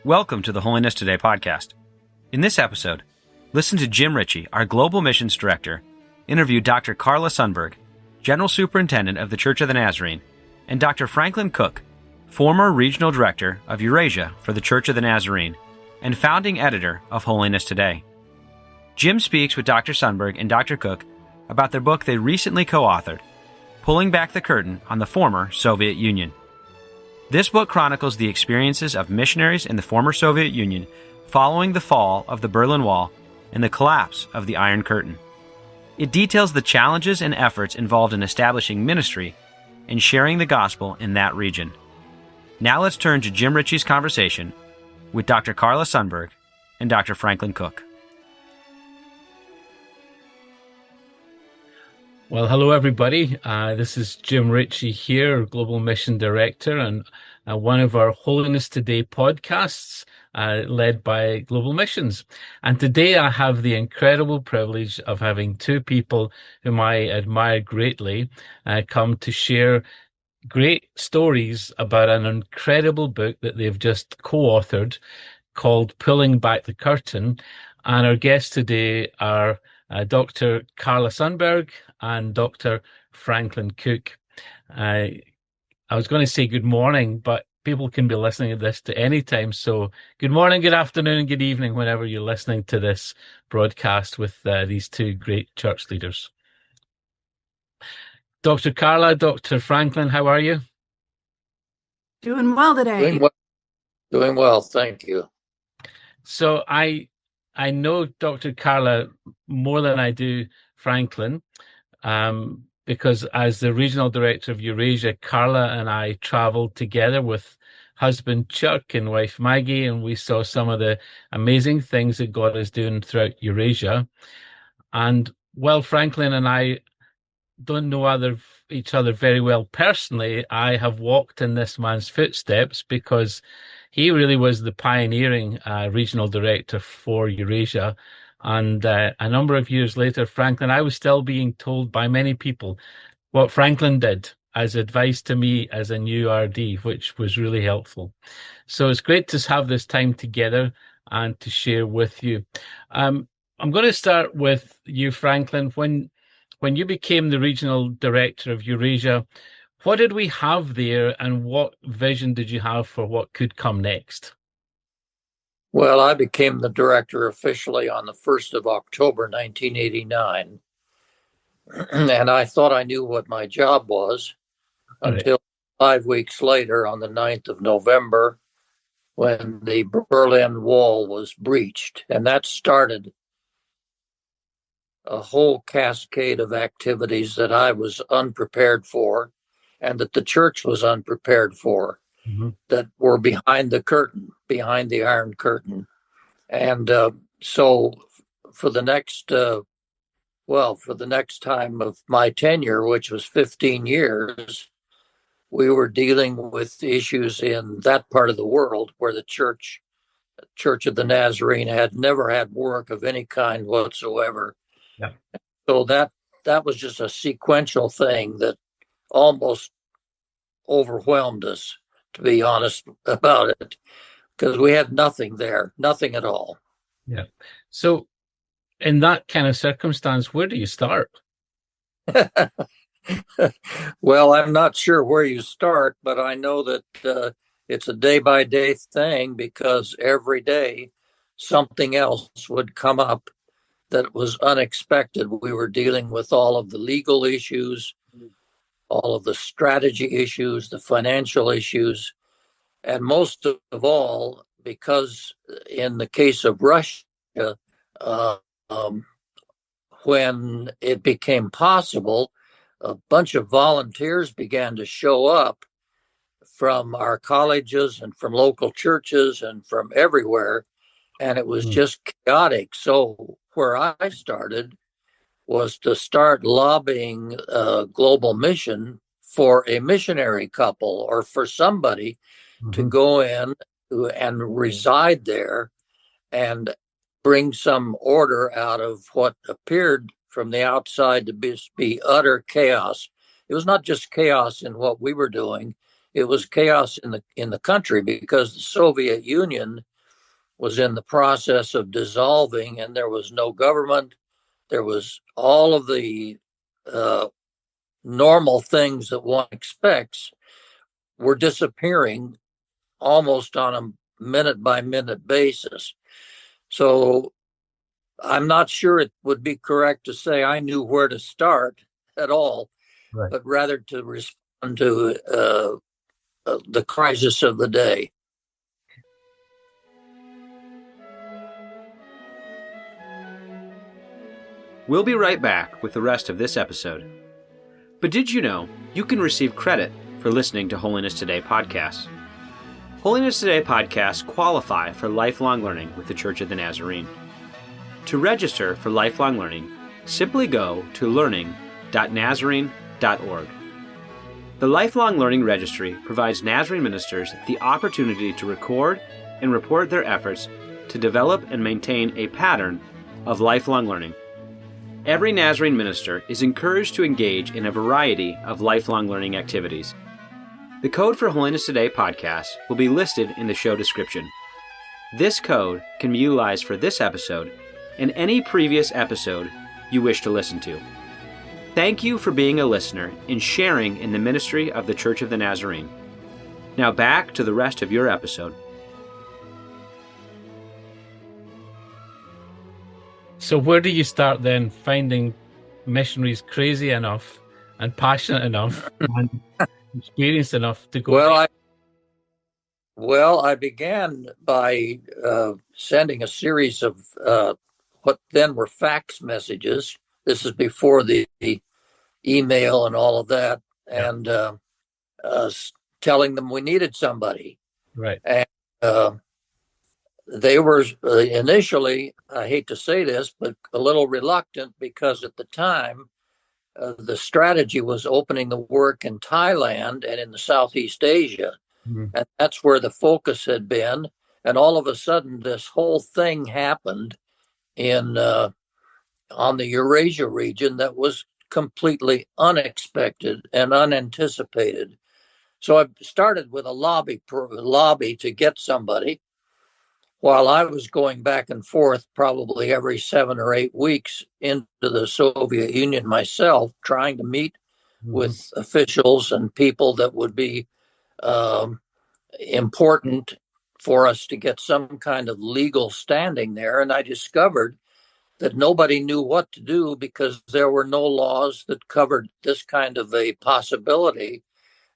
Welcome to the Holiness Today podcast. In this episode, listen to Jim Ritchie, our Global Missions Director, interview Dr. Carla Sunberg, General Superintendent of the Church of the Nazarene, and Dr. Franklin Cook, former Regional Director of Eurasia for the Church of the Nazarene and founding editor of Holiness Today. Jim speaks with Dr. Sunberg and Dr. Cook about their book they recently co-authored, Pulling Back the Curtain on the Former Soviet Union. This book chronicles the experiences of missionaries in the former Soviet Union following the fall of the Berlin Wall and the collapse of the Iron Curtain. It details the challenges and efforts involved in establishing ministry and sharing the gospel in that region. Now let's turn to Jim Ritchie's conversation with Dr. Carla Sunberg and Dr. Franklin Cook. Well, hello, everybody. This is Jim Ritchie here, Global Mission Director, and one of our Holiness Today podcasts led by Global Missions. And today I have the incredible privilege of having two people whom I admire greatly come to share great stories about an incredible book that they've just co-authored called Pulling Back the Curtain. And our guests today are Dr. Carla Sunberg and Dr. Franklin Cook. I was going to say good morning, but people can be listening to this at any time. So good morning, good afternoon, and good evening whenever you're listening to this broadcast with these two great church leaders. Dr. Carla, Dr. Franklin, how are you? Doing well today. Doing well, thank you. So I know Dr. Carla more than I do Franklin, because as the regional director of Eurasia, Carla and I traveled together with husband Chuck and wife Maggie, and we saw some of the amazing things that God is doing throughout Eurasia. And while Franklin and I don't know each other very well personally, I have walked in this man's footsteps because he really was the pioneering regional director for Eurasia. And a number of years later, Franklin, I was still being told by many people what Franklin did as advice to me as a new RD, which was really helpful. So it's great to have this time together and to share with you. I'm going to start with you, Franklin. When you became the regional director of Eurasia, what did we have there and what vision did you have for what could come next? Well, I became the director officially on the 1st of October, 1989. And I thought I knew what my job was until 5 weeks later on the 9th of November when the Berlin Wall was breached. And that started a whole cascade of activities that I was unprepared for and that the church was unprepared for, that were behind the curtain, behind the Iron Curtain. And so for the next time of my tenure, which was 15 years, we were dealing with issues in that part of the world where the Church of the Nazarene had never had work of any kind whatsoever. Yeah. So that was just a sequential thing that almost overwhelmed us, to be honest about it, because we had nothing there, nothing at all. Yeah. So in that kind of circumstance, where do you start? Well, I'm not sure where you start, but I know that it's a day-by-day thing because every day something else would come up that was unexpected. We were dealing with all of the legal issues, all of the strategy issues, the financial issues, and most of all, because in the case of Russia, when it became possible, a bunch of volunteers began to show up from our colleges and from local churches and from everywhere, and it was just chaotic. So where I started was to start lobbying Global Mission for a missionary couple or for somebody to go in and reside there and bring some order out of what appeared from the outside to be utter chaos. It was not just chaos in what we were doing. It was chaos in the country because the Soviet Union was in the process of dissolving, and there was no government. There was all of the normal things that one expects were disappearing almost on a minute by minute basis. So I'm not sure it would be correct to say I knew where to start at all, Right. but rather to respond to the crisis of the day. We'll be right back with the rest of this episode. But did you know you can receive credit for listening to Holiness Today podcasts? Holiness Today podcasts qualify for lifelong learning with the Church of the Nazarene. To register for lifelong learning, simply go to learning.nazarene.org. The Lifelong Learning Registry provides Nazarene ministers the opportunity to record and report their efforts to develop and maintain a pattern of lifelong learning. Every Nazarene minister is encouraged to engage in a variety of lifelong learning activities. The code for Holiness Today podcast will be listed in the show description. This code can be utilized for this episode and any previous episode you wish to listen to. Thank you for being a listener and sharing in the ministry of the Church of the Nazarene. Now back to the rest of your episode. So where do you start then finding missionaries crazy enough and passionate enough and experienced enough to go? Well, I began by sending a series of what then were fax messages. This is before the email and all of that, and telling them we needed somebody. Right. And they were initially, I hate to say this, but a little reluctant because at the time, the strategy was opening the work in Thailand and in the Southeast Asia. Mm-hmm. And that's where the focus had been. And all of a sudden, this whole thing happened on the Eurasia region that was completely unexpected and unanticipated. So I started with a lobby to get somebody. While I was going back and forth probably every 7 or 8 weeks into the Soviet Union myself, trying to meet with officials and people that would be important for us to get some kind of legal standing there. And I discovered that nobody knew what to do because there were no laws that covered this kind of a possibility.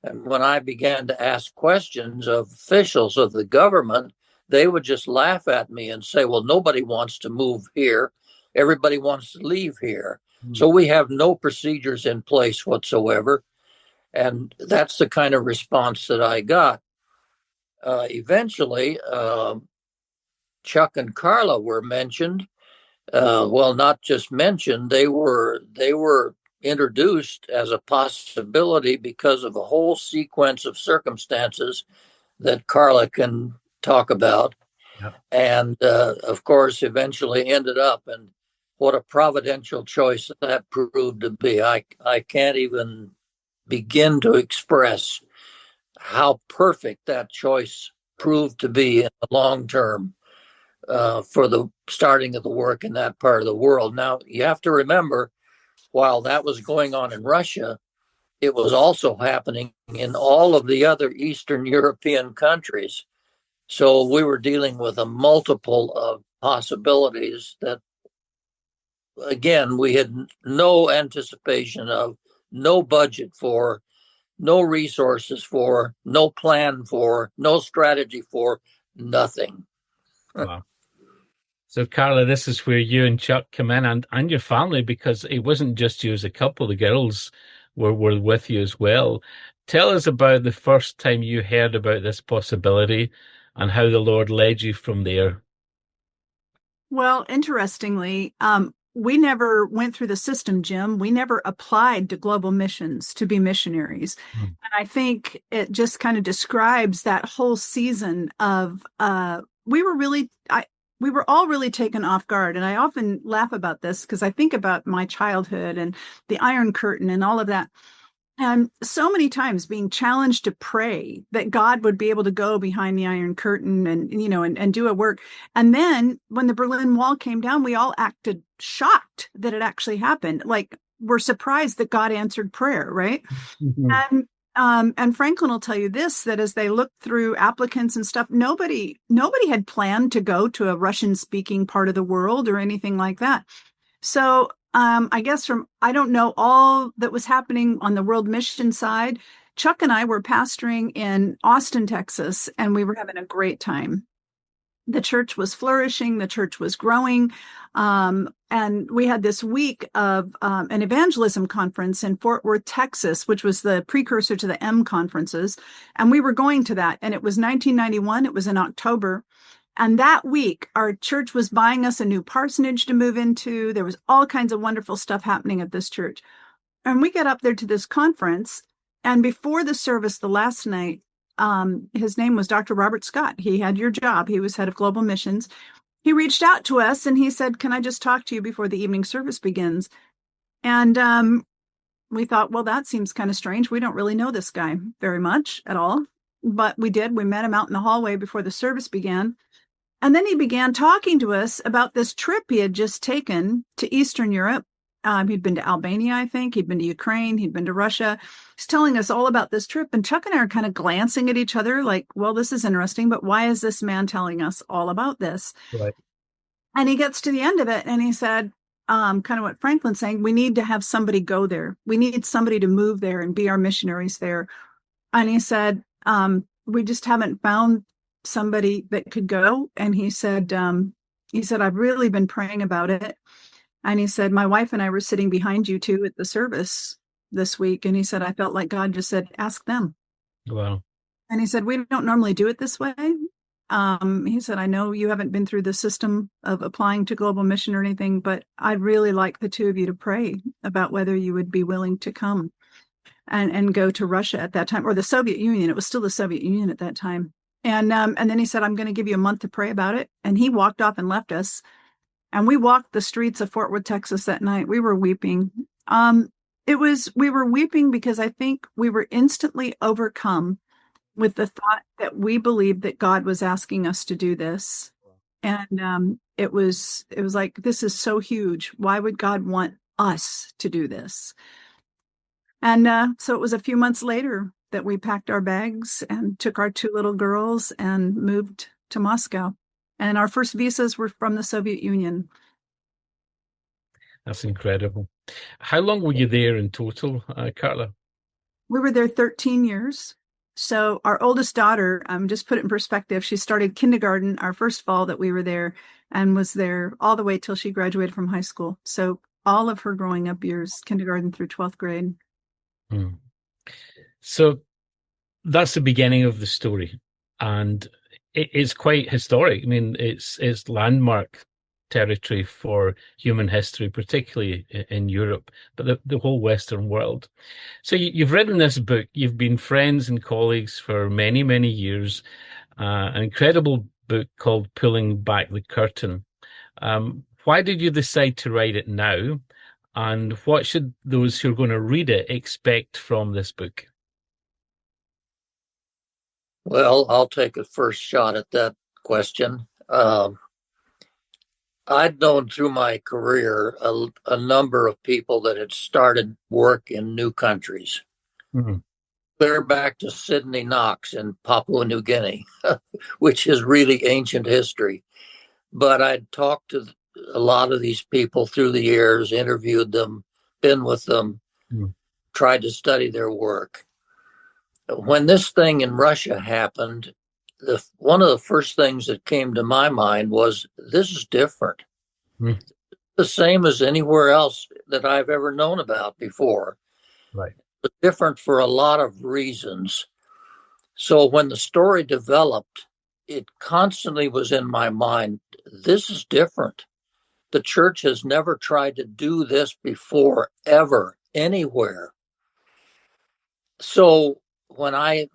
And when I began to ask questions of officials of the government, they would just laugh at me and say, well, nobody wants to move here. Everybody wants to leave here. So we have no procedures in place whatsoever. And that's the kind of response that I got. Eventually, Chuck and Carla were mentioned. Well, not just mentioned, they were introduced as a possibility because of a whole sequence of circumstances that Carla can talk about. Yep. And of course, eventually ended up, and what a providential choice that proved to be. I can't even begin to express how perfect that choice proved to be in the long term for the starting of the work in that part of the world. Now, you have to remember, while that was going on in Russia, it was also happening in all of the other Eastern European countries. So we were dealing with a multiple of possibilities that, again, we had no anticipation of, no budget for, no resources for, no plan for, no strategy for, nothing. Wow. So, Carla, this is where you and Chuck come in and your family, because it wasn't just you as a couple. The girls were with you as well. Tell us about the first time you heard about this possibility and how the Lord led you from there. Well, interestingly, we never went through the system, Jim. We never applied to global missions to be missionaries. And I think it just kind of describes that whole season of we were all really taken off guard. And I often laugh about this because I think about my childhood and the Iron Curtain and all of that. And so many times being challenged to pray that God would be able to go behind the Iron Curtain and do a work. And then when the Berlin Wall came down, we all acted shocked that it actually happened. Like, we're surprised that God answered prayer, right? Mm-hmm. And Franklin will tell you this, that as they looked through applicants and stuff, nobody had planned to go to a Russian speaking part of the world or anything like that. So I guess I don't know all that was happening on the world mission side. Chuck and I were pastoring in Austin, Texas, and we were having a great time. The church was flourishing, the church was growing. And we had this week of an evangelism conference in Fort Worth, Texas, which was the precursor to the M conferences. And we were going to that. And it was 1991. It was in October. And that week, our church was buying us a new parsonage to move into. There was all kinds of wonderful stuff happening at this church. And we get up there to this conference. And before the service, the last night, his name was Dr. Robert Scott. He had your job. He was head of global missions. He reached out to us and he said, "Can I just talk to you before the evening service begins?" And we thought, well, that seems kind of strange. We don't really know this guy very much at all. But we did. We met him out in the hallway before the service began. And then he began talking to us about this trip he had just taken to Eastern Europe. He'd been to Albania, I think. He'd been to Ukraine. He'd been to Russia. He's telling us all about this trip. And Chuck and I are kind of glancing at each other like, well, this is interesting, but why is this man telling us all about this? Right. And he gets to the end of it and he said, kind of what Franklin's saying, we need to have somebody go there. We need somebody to move there and be our missionaries there. And he said, we just haven't found somebody that could go. And he said, I've really been praying about it. And he said, my wife and I were sitting behind you two at the service this week. And he said, I felt like God just said, ask them. Wow. And he said, we don't normally do it this way. He said, I know you haven't been through the system of applying to global mission or anything, but I'd really like the two of you to pray about whether you would be willing to come and go to Russia at that time, or the Soviet Union. It was still the Soviet Union at that time. And then he said, I'm going to give you a month to pray about it. And he walked off and left us. And we walked the streets of Fort Worth, Texas that night. We were weeping. We were weeping because I think we were instantly overcome with the thought that we believed that God was asking us to do this. And it was like, this is so huge. Why would God want us to do this? And so it was a few months later that we packed our bags and took our two little girls and moved to Moscow. And our first visas were from the Soviet Union. That's incredible. How long were you there in total, Carla? We were there 13 years. So our oldest daughter, just put it in perspective, she started kindergarten our first fall that we were there and was there all the way till she graduated from high school. So all of her growing up years, kindergarten through 12th grade. Hmm. So that's the beginning of the story. And it's quite historic. I mean, it's landmark territory for human history, particularly in Europe, but the whole Western world. So you've written this book. You've been friends and colleagues for many, many years. An incredible book called Pulling Back the Curtain. Why did you decide to write it now? And what should those who are going to read it expect from this book? Well, I'll take a first shot at that question. I'd known through my career a number of people that had started work in new countries. Mm-hmm. Clear back to Sidney Knox in Papua New Guinea, which is really ancient history. But I'd talked to a lot of these people through the years, interviewed them, been with them, tried to study their work. When this thing in Russia happened, one of the first things that came to my mind was, this is different. The same as anywhere else that I've ever known about before. Right. But different for a lot of reasons. So when the story developed, it constantly was in my mind, this is different. The church has never tried to do this before, ever, anywhere. So when I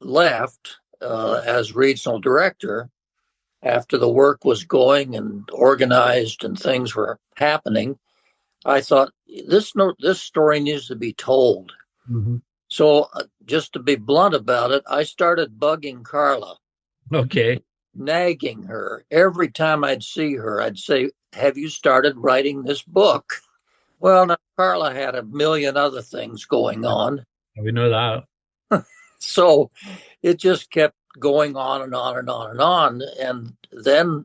left as regional director, after the work was going and organized and things were happening, I thought this story needs to be told. Mm-hmm. So, just to be blunt about it, I started bugging Carla, Okay. nagging her. Every time I'd see her, I'd say, "Have you started writing this book?" Well, now Carla had a million other things going on. We know that. So it just kept going on and on and on and on. And then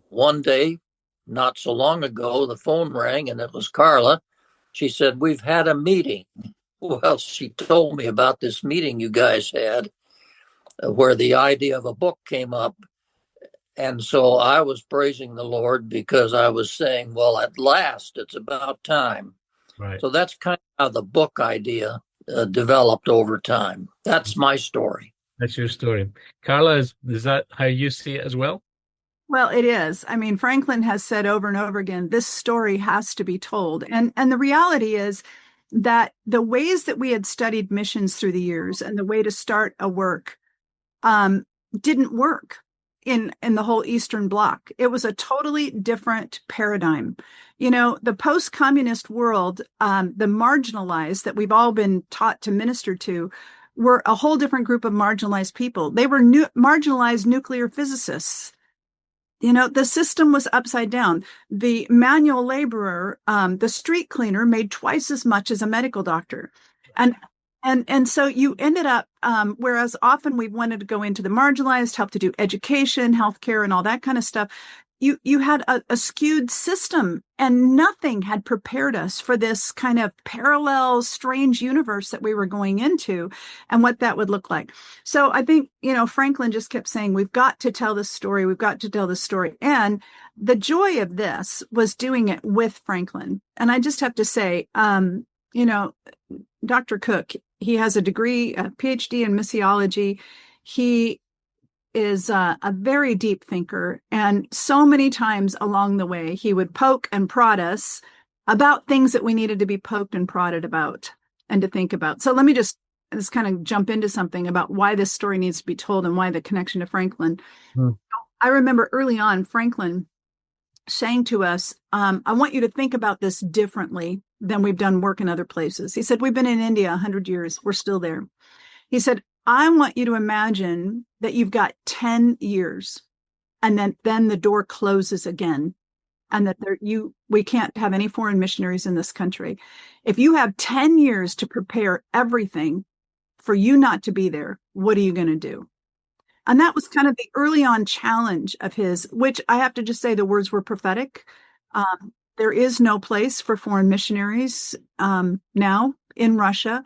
one day, not so long ago, the phone rang and it was Carla. She said, "We've had a meeting." Well, she told me about this meeting you guys had where the idea of a book came up. And so I was praising the Lord because I was saying, well, at last, it's about time. Right. So that's kind of how the book idea developed over time. That's my story. That's your story. Carla, is that how you see it as well? Well, it is. I mean, Franklin has said over and over again, this story has to be told. And the reality is that the ways that we had studied missions through the years and the way to start a work um, didn't work in the whole Eastern Bloc. It was a totally different paradigm. You know, the post-communist world, the marginalized that we've all been taught to minister to, were a whole different group of marginalized people. They were marginalized nuclear physicists. You know, the system was upside down. The manual laborer, the street cleaner made twice as much as a medical doctor. And and so you ended up, whereas often we wanted to go into the marginalized, help to do education, healthcare, and all that kind of stuff. You had a skewed system, and nothing had prepared us for this kind of parallel, strange universe that we were going into, and what that would look like. So I think, you know, Franklin just kept saying, we've got to tell this story. We've got to tell this story. And the joy of this was doing it with Franklin. And I just have to say, you know, Dr. Cook, he has a degree, a PhD in missiology. He is a very deep thinker. And so many times along the way, he would poke and prod us about things that we needed to be poked and prodded about and to think about. So let me just kind of jump into something about why this story needs to be told and why the connection to Franklin. I remember early on, Franklin saying to us, I want you to think about this differently than we've done work in other places. He said, we've been in India 100 years. We're still there. He said, I want you to imagine that you've got 10 years and then the door closes again and that we can't have any foreign missionaries in this country. If you have 10 years to prepare everything for you not to be there, what are you going to do? And that was kind of the early on challenge of his, which I have to just say the words were prophetic. There is no place for foreign missionaries now in Russia,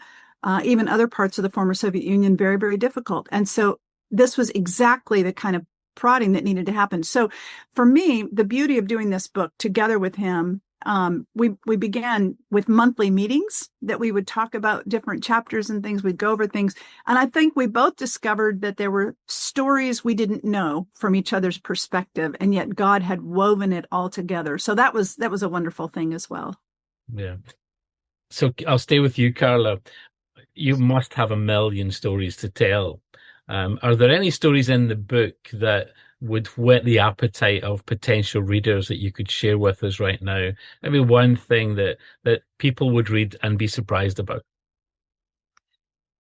even other parts of the former Soviet Union, very, very difficult. And so this was exactly the kind of prodding that needed to happen. So for me, the beauty of doing this book together with him, we began with monthly meetings that we would talk about different chapters and things. We'd go over things. And I think we both discovered that there were stories we didn't know from each other's perspective, and yet God had woven it all together. So that was a wonderful thing as well. Yeah. So I'll stay with you, Carla. You must have a million stories to tell. Are there any stories in the book that would whet the appetite of potential readers that you could share with us right now? Maybe one thing that people would read and be surprised about.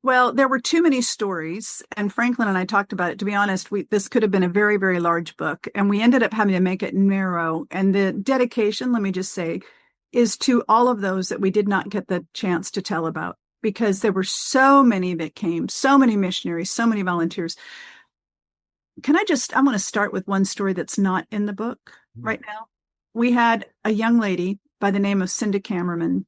Well, there were too many stories, and Franklin and I talked about it. To be honest, this could have been a very, very large book, and we ended up having to make it narrow. And the dedication, let me just say, is to all of those that we did not get the chance to tell about, because there were so many that came, so many missionaries, so many volunteers. I want to start with one story that's not in the book right now. We had a young lady by the name of Cinda Camerman.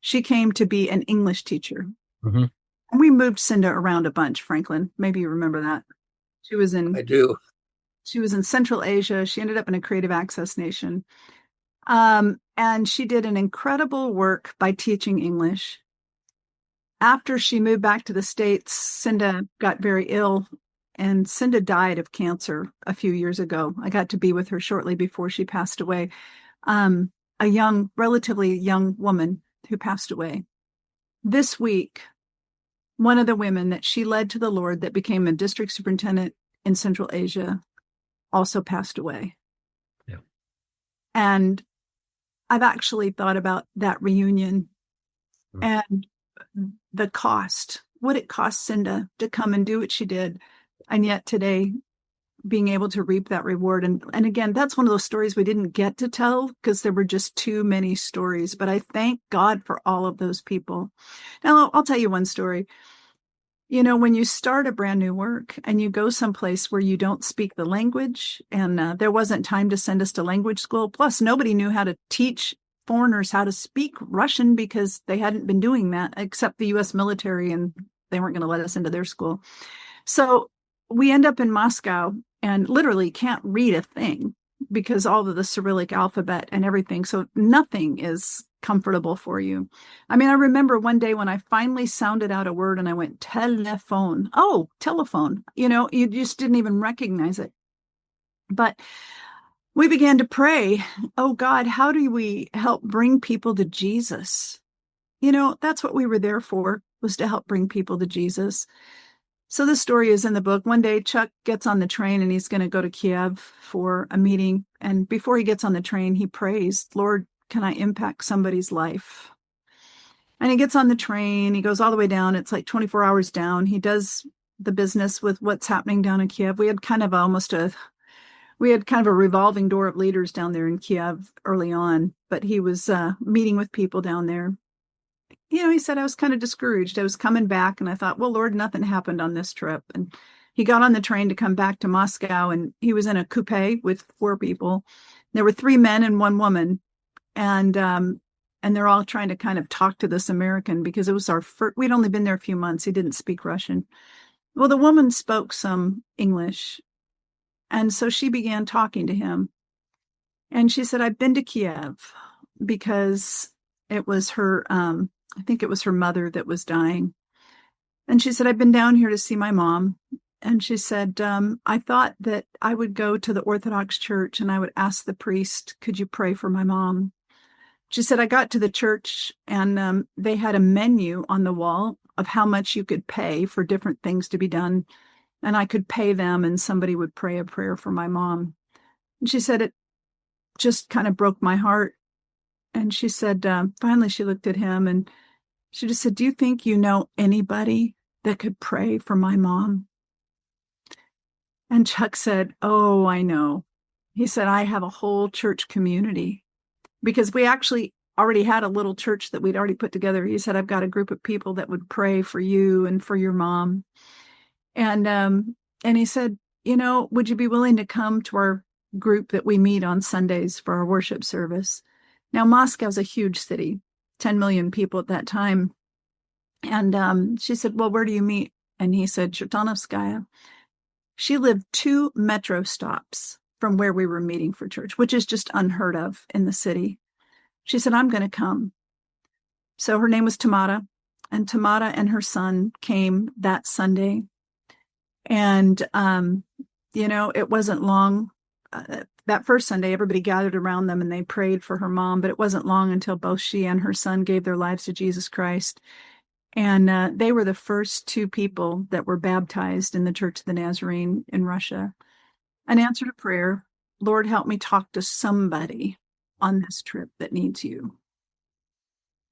She came to be an English teacher. Mm-hmm. And we moved Cinda around a bunch, Franklin. Maybe you remember that. I do. She was in Central Asia. She ended up in a creative access nation. And she did an incredible work by teaching English. After she moved back to the States, Cinda got very ill, and Cinda died of cancer a few years ago. I got to be with her shortly before she passed away. A relatively young woman who passed away. This week, one of the women that she led to the Lord that became a district superintendent in Central Asia also passed away. Yeah. And I've actually thought about that reunion. And the cost, what it cost Cinda to come and do what she did. And yet today, being able to reap that reward. And again, that's one of those stories we didn't get to tell because there were just too many stories. But I thank God for all of those people. Now, I'll tell you one story. You know, when you start a brand new work and you go someplace where you don't speak the language, and there wasn't time to send us to language school. Plus, nobody knew how to teach foreigners how to speak Russian because they hadn't been doing that except the U.S. military, and they weren't going to let us into their school. So we end up in Moscow and literally can't read a thing because all of the Cyrillic alphabet and everything. So nothing is comfortable for you. I mean, I remember one day when I finally sounded out a word and I went, telephone. Oh, telephone. You know, you just didn't even recognize it. But we began to pray, oh God, how do we help bring people to Jesus? You know, that's what we were there for, was to help bring people to Jesus. So the story is in the book. One day, Chuck gets on the train and he's going to go to Kiev for a meeting. And before he gets on the train, he prays, Lord, can I impact somebody's life? And he gets on the train. He goes all the way down. It's like 24 hours down. He does the business with what's happening down in Kiev. We had kind of a revolving door of leaders down there in Kiev early on, but he was meeting with people down there. You know, he said, I was kind of discouraged. I was coming back and I thought, well, Lord, nothing happened on this trip. And he got on the train to come back to Moscow, and he was in a coupe with 4 people. There were 3 men and 1 woman. And they're all trying to kind of talk to this American because it was our first, we'd only been there a few months. He didn't speak Russian. Well, the woman spoke some English. And so she began talking to him. And she said, I've been to Kiev because it was her, I think it was her mother that was dying. And she said, I've been down here to see my mom. And she said, I thought that I would go to the Orthodox Church and I would ask the priest, could you pray for my mom? She said, I got to the church and they had a menu on the wall of how much you could pay for different things to be done. And I could pay them and somebody would pray a prayer for my mom. And she said, it just kind of broke my heart. And she said, finally, she looked at him and she just said, do you think you know anybody that could pray for my mom? And Chuck said, oh, I know. He said, I have a whole church community, because we actually already had a little church that we'd already put together. He said, I've got a group of people that would pray for you and for your mom. And he said, you know, would you be willing to come to our group that we meet on Sundays for our worship service? Now, Moscow's a huge city, 10 million people at that time. And she said, well, where do you meet? And he said, Chertonovskaya. She lived 2 metro stops from where we were meeting for church, which is just unheard of in the city. She said, I'm going to come. So her name was Tamara, and Tamara and her son came that Sunday. And, you know, it wasn't long. That first Sunday, everybody gathered around them and they prayed for her mom, but it wasn't long until both she and her son gave their lives to Jesus Christ. And they were the first 2 people that were baptized in the Church of the Nazarene in Russia. An answer to prayer, Lord, help me talk to somebody on this trip that needs you.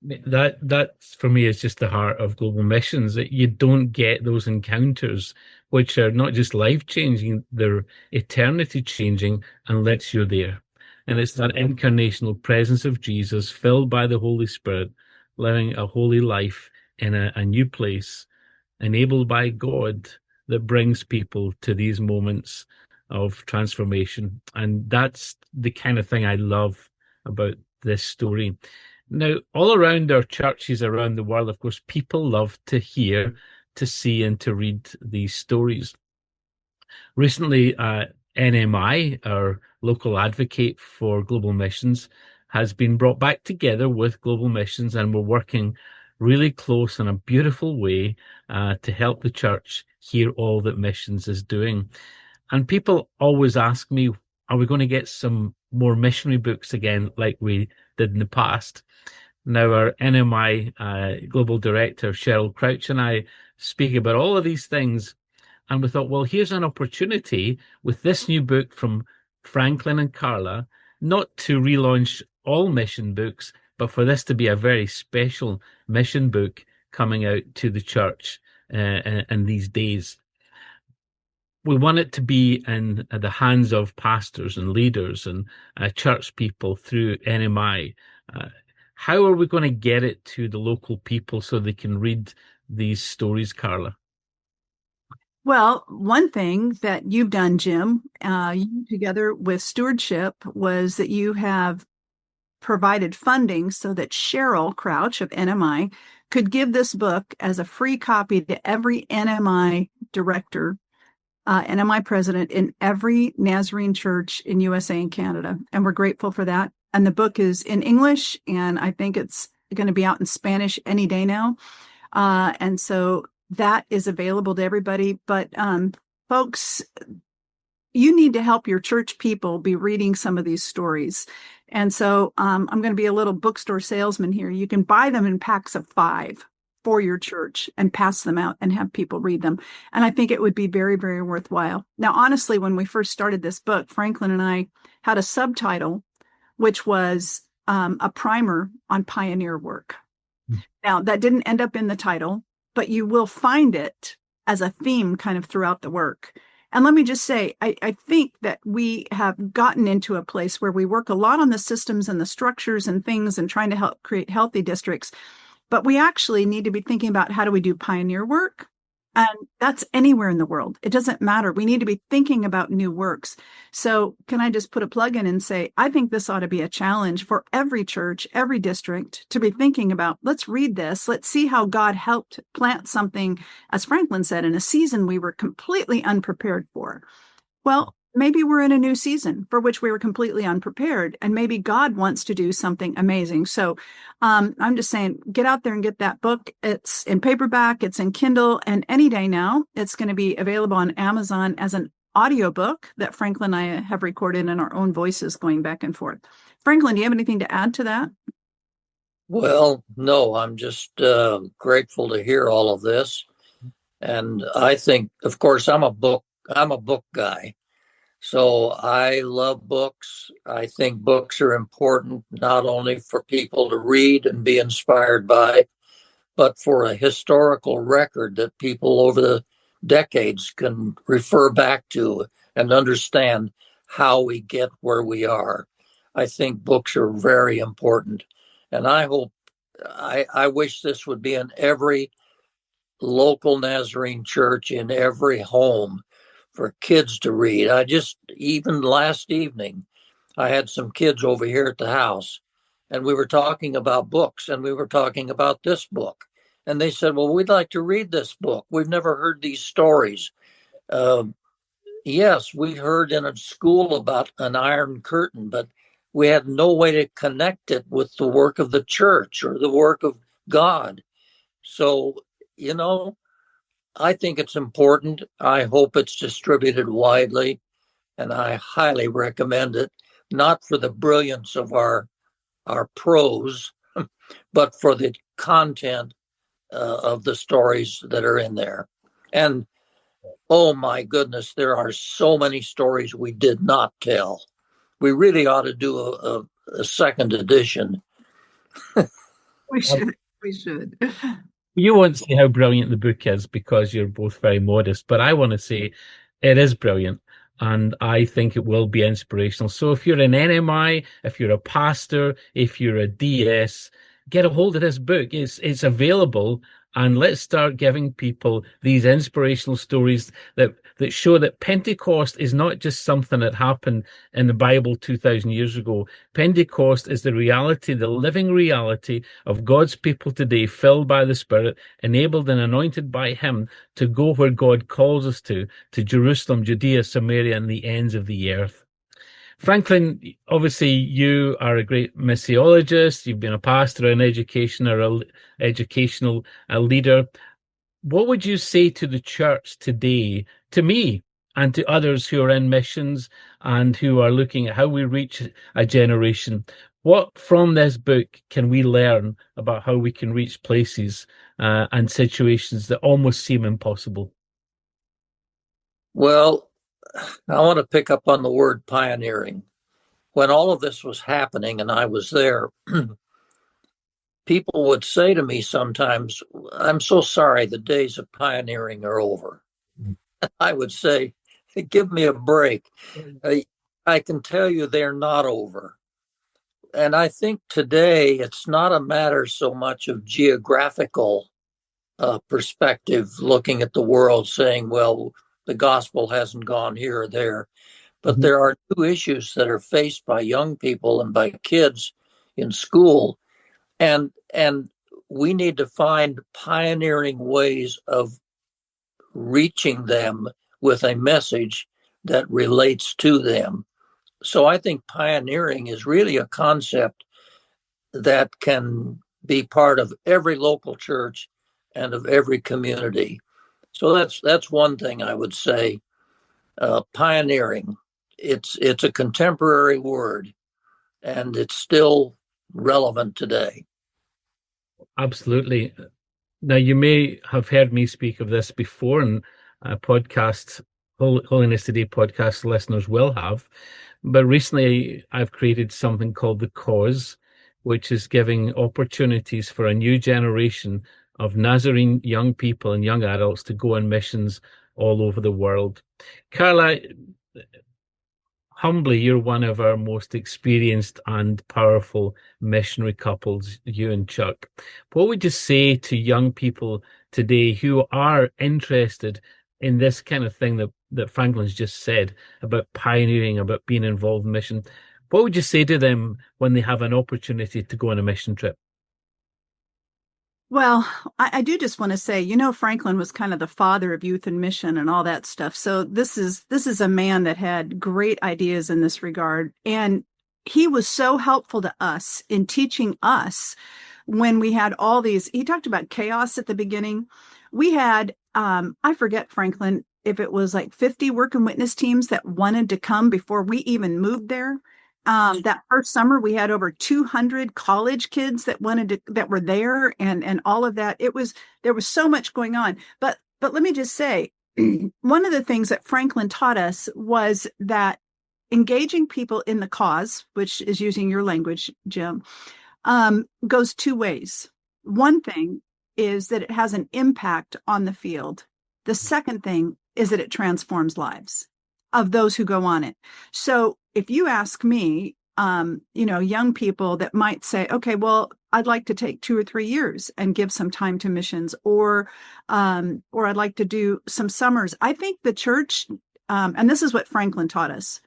That for me is just the heart of global missions, that you don't get those encounters which are not just life-changing, they're eternity-changing unless you're there. And it's that incarnational presence of Jesus filled by the Holy Spirit, living a holy life in a new place, enabled by God, that brings people to these moments of transformation. And that's the kind of thing I love about this story. Now, all around our churches around the world, of course, people love to hear, to see, and to read these stories. Recently, NMI, our local advocate for global missions, has been brought back together with global missions, and we're working really close in a beautiful way to help the church hear all that missions is doing. And people always ask me, are we going to get some more missionary books again like we did in the past? Now, our NMI global director, Cheryl Crouch, and I speak about all of these things. And we thought, well, here's an opportunity with this new book from Franklin and Carla, not to relaunch all mission books, but for this to be a very special mission book coming out to the church in these days. We want it to be in the hands of pastors and leaders and church people through NMI. How are we going to get it to the local people so they can read these stories, Carla? Well, one thing that you've done, Jim, you together with Stewardship, was that you have provided funding so that Cheryl Crouch of NMI could give this book as a free copy to every NMI director, NMI president in every Nazarene church in USA and Canada. And we're grateful for that. And the book is in English, and I think it's going to be out in Spanish any day now. And so that is available to everybody. But folks, you need to help your church people be reading some of these stories. And so I'm going to be a little bookstore salesman here. You can buy them in packs of 5 for your church and pass them out and have people read them. And I think it would be very, very worthwhile. Now, honestly, when we first started this book, Franklin and I had a subtitle, which was a primer on pioneer work. Now, that didn't end up in the title, but you will find it as a theme kind of throughout the work. And let me just say, I think that we have gotten into a place where we work a lot on the systems and the structures and things and trying to help create healthy districts. But we actually need to be thinking about how do we do pioneer work? And that's anywhere in the world. It doesn't matter. We need to be thinking about new works. So can I just put a plug in and say, I think this ought to be a challenge for every church, every district to be thinking about, let's read this. Let's see how God helped plant something, as Franklin said, in a season we were completely unprepared for. Well, maybe we're in a new season for which we were completely unprepared, and maybe God wants to do something amazing. So I'm just saying, get out there and get that book. It's in paperback, it's in Kindle, and any day now, it's going to be available on Amazon as an audiobook that Franklin and I have recorded in our own voices going back and forth. Franklin, do you have anything to add to that? Well, no, I'm just grateful to hear all of this. And I think, of course, I'm a book guy. So I love books. I think books are important, not only for people to read and be inspired by, but for a historical record that people over the decades can refer back to and understand how we get where we are. I think books are very important. And I wish this would be in every local Nazarene church, in every home, for kids to read. Even last evening, I had some kids over here at the house, and we were talking about books, and we were talking about this book. And they said, well, we'd like to read this book. We've never heard these stories. Yes, we heard in a school about an iron curtain, but we had no way to connect it with the work of the church or the work of God. So, I think it's important. I hope it's distributed widely, and I highly recommend it, not for the brilliance of our prose, but for the content of the stories that are in there. And oh my goodness, there are so many stories we did not tell. We really ought to do a second edition. We should. We should. You won't say how brilliant the book is because you're both very modest, but I want to say it is brilliant, and I think it will be inspirational. So if you're an NMI, if you're a pastor, if you're a DS, get a hold of this book. It's available, and let's start giving people these inspirational stories that show that Pentecost is not just something that happened in the Bible 2,000 years ago. Pentecost is the reality, the living reality of God's people today, filled by the Spirit, enabled and anointed by Him to go where God calls us to Jerusalem, Judea, Samaria, and the ends of the earth. Franklin, obviously you are a great missiologist. You've been a pastor, an educational leader. What would you say to the church today, to me and to others who are in missions and who are looking at how we reach a generation? What from this book can we learn about how we can reach places and situations that almost seem impossible? Well, I want to pick up on the word pioneering. When all of this was happening and I was there, people would say to me sometimes, I'm so sorry, the days of pioneering are over. I would say, give me a break. I can tell you they're not over. And I think today it's not a matter so much of geographical perspective, looking at the world, saying, well, the gospel hasn't gone here or there. But there are new issues that are faced by young people and by kids in school. And we need to find pioneering ways of reaching them with a message that relates to them. So I think pioneering is really a concept that can be part of every local church and of every community. So that's one thing I would say. Pioneering. It's a contemporary word, and it's still relevant today. Absolutely. Now, you may have heard me speak of this before, and podcasts, Holiness Today podcast listeners will have. But recently, I've created something called The Cause, which is giving opportunities for a new generation of Nazarene young people and young adults to go on missions all over the world. Carla, humbly, you're one of our most experienced and powerful missionary couples, you and Chuck. What would you say to young people today who are interested in this kind of thing that Franklin's just said about pioneering, about being involved in mission? What would you say to them when they have an opportunity to go on a mission trip? Well, I do just want to say, Franklin was kind of the father of youth and mission and all that stuff. So this is a man that had great ideas in this regard. And he was so helpful to us in teaching us when we had all these. He talked about chaos at the beginning. We had, I forget, Franklin, if it was like 50 work and witness teams that wanted to come before we even moved there. That first summer, we had over 200 college kids that were there, and all of that. There was so much going on. But let me just say, one of the things that Franklin taught us was that engaging people in the cause, which is using your language, Jim, goes two ways. One thing is that it has an impact on the field. The second thing is that it transforms lives of those who go on it. So if you ask me, young people that might say, okay, well, I'd like to take 2 or 3 years and give some time to missions, or I'd like to do some summers. I think the church, and this is what Franklin taught us.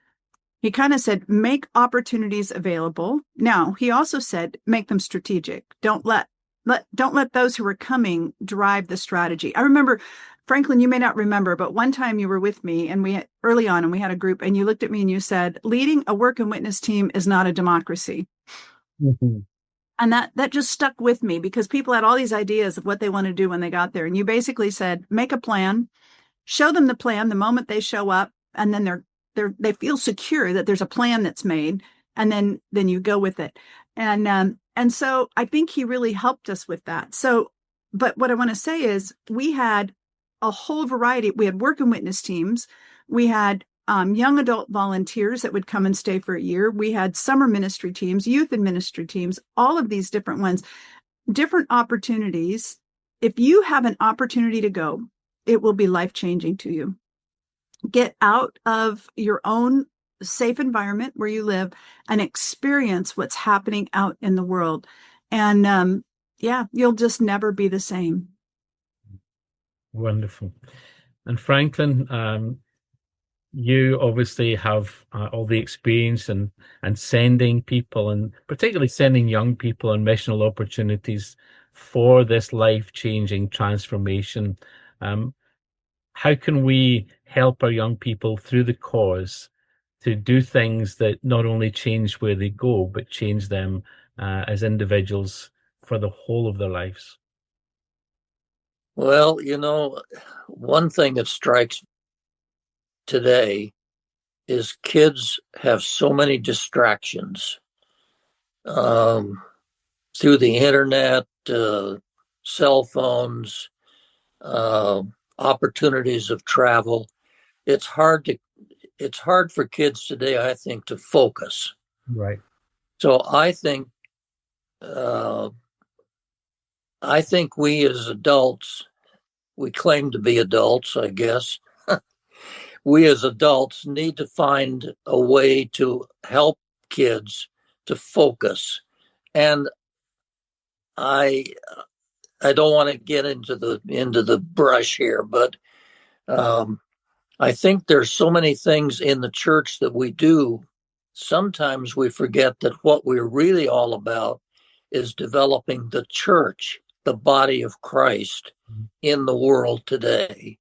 He kind of said, make opportunities available. Now, he also said, make them strategic. Don't let those who are coming drive the strategy. I remember, Franklin, you may not remember, but one time you were with me and we had a group, and you looked at me and you said, leading a work and witness team is not a democracy. Mm-hmm. And that just stuck with me, because people had all these ideas of what they want to do when they got there. And you basically said, make a plan, show them the plan the moment they show up, and then they feel secure that there's a plan that's made, and then you go with it. And so I think he really helped us with that. So, but what I want to say is, we had a whole variety. We had work and witness teams. We had young adult volunteers that would come and stay for a year. We had summer ministry teams, youth and ministry teams, all of these different ones, different opportunities. If you have an opportunity to go, it will be life-changing to you. Get out of your own safe environment where you live and experience what's happening out in the world. And you'll just never be the same. Wonderful. And Franklin, you obviously have all the experience and sending people, and particularly sending young people on missional opportunities for this life-changing transformation. How can we help our young people through the cause to do things that not only change where they go, but change them as individuals for the whole of their lives? Well, one thing that strikes today is kids have so many distractions through the internet, cell phones, opportunities of travel. It's hard for kids today, I think, to focus. Right. So I think I think we as adults, we claim to be adults, I guess. We as adults need to find a way to help kids to focus. And I I don't want to get into the brush here, but I think there's so many things in the church that we do. Sometimes we forget that what we're really all about is developing the church, the body of Christ in the world today,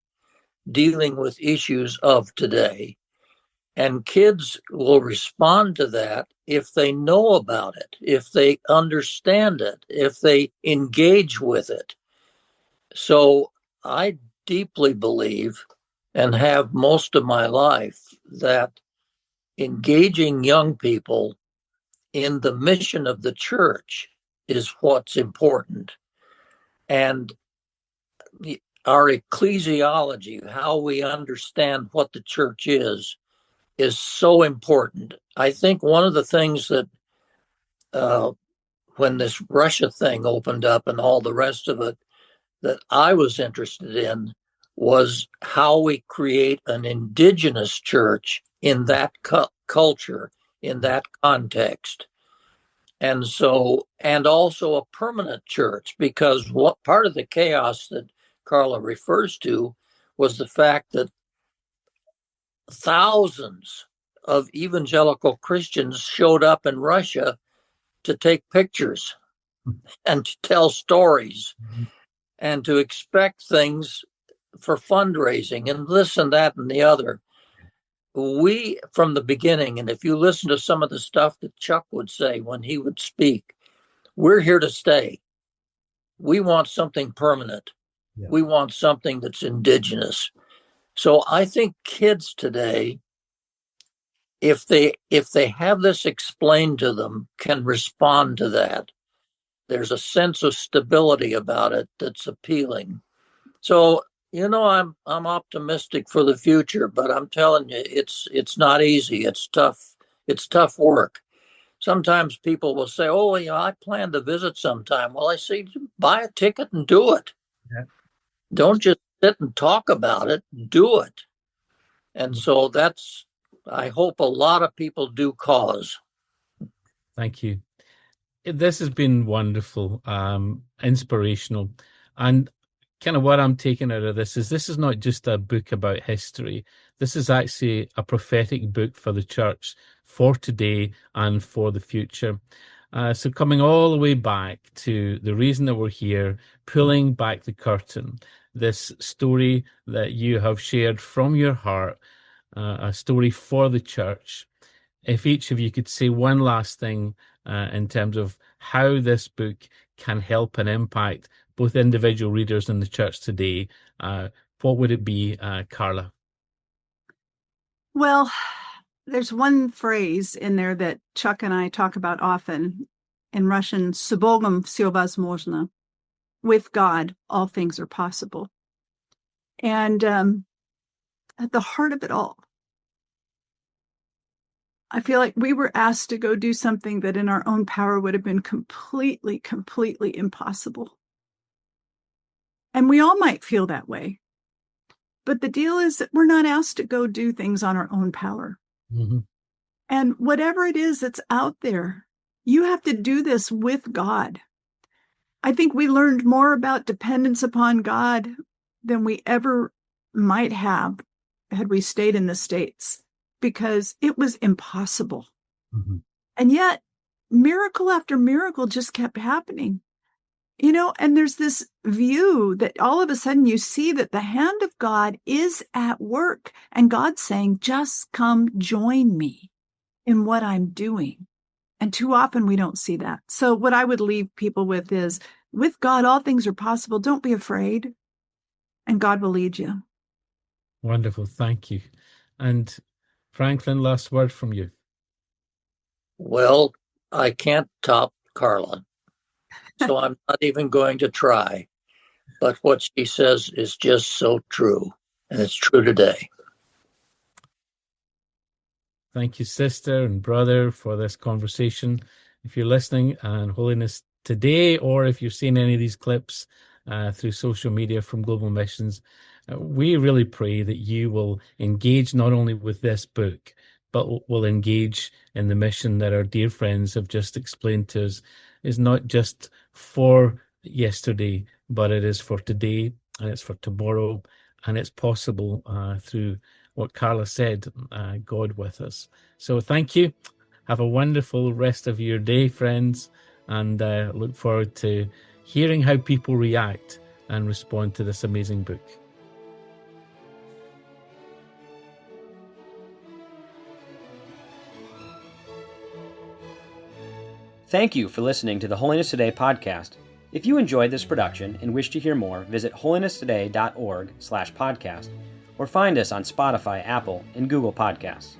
dealing with issues of today. And kids will respond to that if they know about it, if they understand it, if they engage with it. So I deeply believe and have most of my life that engaging young people in the mission of the church is what's important. And our ecclesiology, how we understand what the church is so important. I think one of the things that when this Russia thing opened up and all the rest of it, that I was interested in was how we create an indigenous church in that culture, in that context. And so, and also a permanent church, because what part of the chaos that Carla refers to was the fact that thousands of evangelical Christians showed up in Russia to take pictures and to tell stories and to expect things for fundraising and this and that and the other. We, from the beginning, and if you listen to some of the stuff that Chuck would say when he would speak, we're here to stay. We want something permanent. Yeah. We want something that's indigenous. So I think kids today, if they have this explained to them, can respond to that. There's a sense of stability about it that's appealing. So, I'm optimistic for the future, but I'm telling you, it's not easy. It's tough. It's tough work. Sometimes people will say, "Oh, I plan to visit sometime." Well, I say, buy a ticket and do it. Yeah. Don't just sit and talk about it. Do it. And so I hope a lot of people do cause. Thank you. This has been wonderful, inspirational, and kind of what I'm taking out of this is not just a book about history. This is actually a prophetic book for the church, for today and for the future. So coming all the way back to the reason that we're here, pulling back the curtain, this story that you have shared from your heart, a story for the church. If each of you could say one last thing in terms of how this book can help and impact both individual readers in the church today, what would it be, Carla? Well, there's one phrase in there that Chuck and I talk about often in Russian, "С Богом всё возможно." With God, all things are possible. And at the heart of it all, I feel like we were asked to go do something that in our own power would have been completely, completely impossible. And we all might feel that way. But the deal is that we're not asked to go do things on our own power. Mm-hmm. And whatever it is that's out there, you have to do this with God. I think we learned more about dependence upon God than we ever might have had we stayed in the States, because it was impossible. Mm-hmm. And yet, miracle after miracle just kept happening. And there's this view that all of a sudden you see that the hand of God is at work, and God's saying, just come join me in what I'm doing. And too often we don't see that. So what I would leave people with is, with God, all things are possible. Don't be afraid, and God will lead you. Wonderful. Thank you. And Franklin, last word from you. Well, I can't top Carla, so I'm not even going to try. But what she says is just so true, and it's true today. Thank you, sister and brother, for this conversation. If you're listening and Holiness today, or if you're seeing any of these clips through social media from Global Missions, we really pray that you will engage not only with this book, but will engage in the mission that our dear friends have just explained to us is not just for yesterday, but it is for today, and it's for tomorrow, and it's possible through what Carla said, God with us. So thank you. Have a wonderful rest of your day, friends, and look forward to hearing how people react and respond to this amazing book. Thank you for listening to the Holiness Today podcast. If you enjoyed this production and wish to hear more, visit holinesstoday.org/podcast or find us on Spotify, Apple, and Google Podcasts.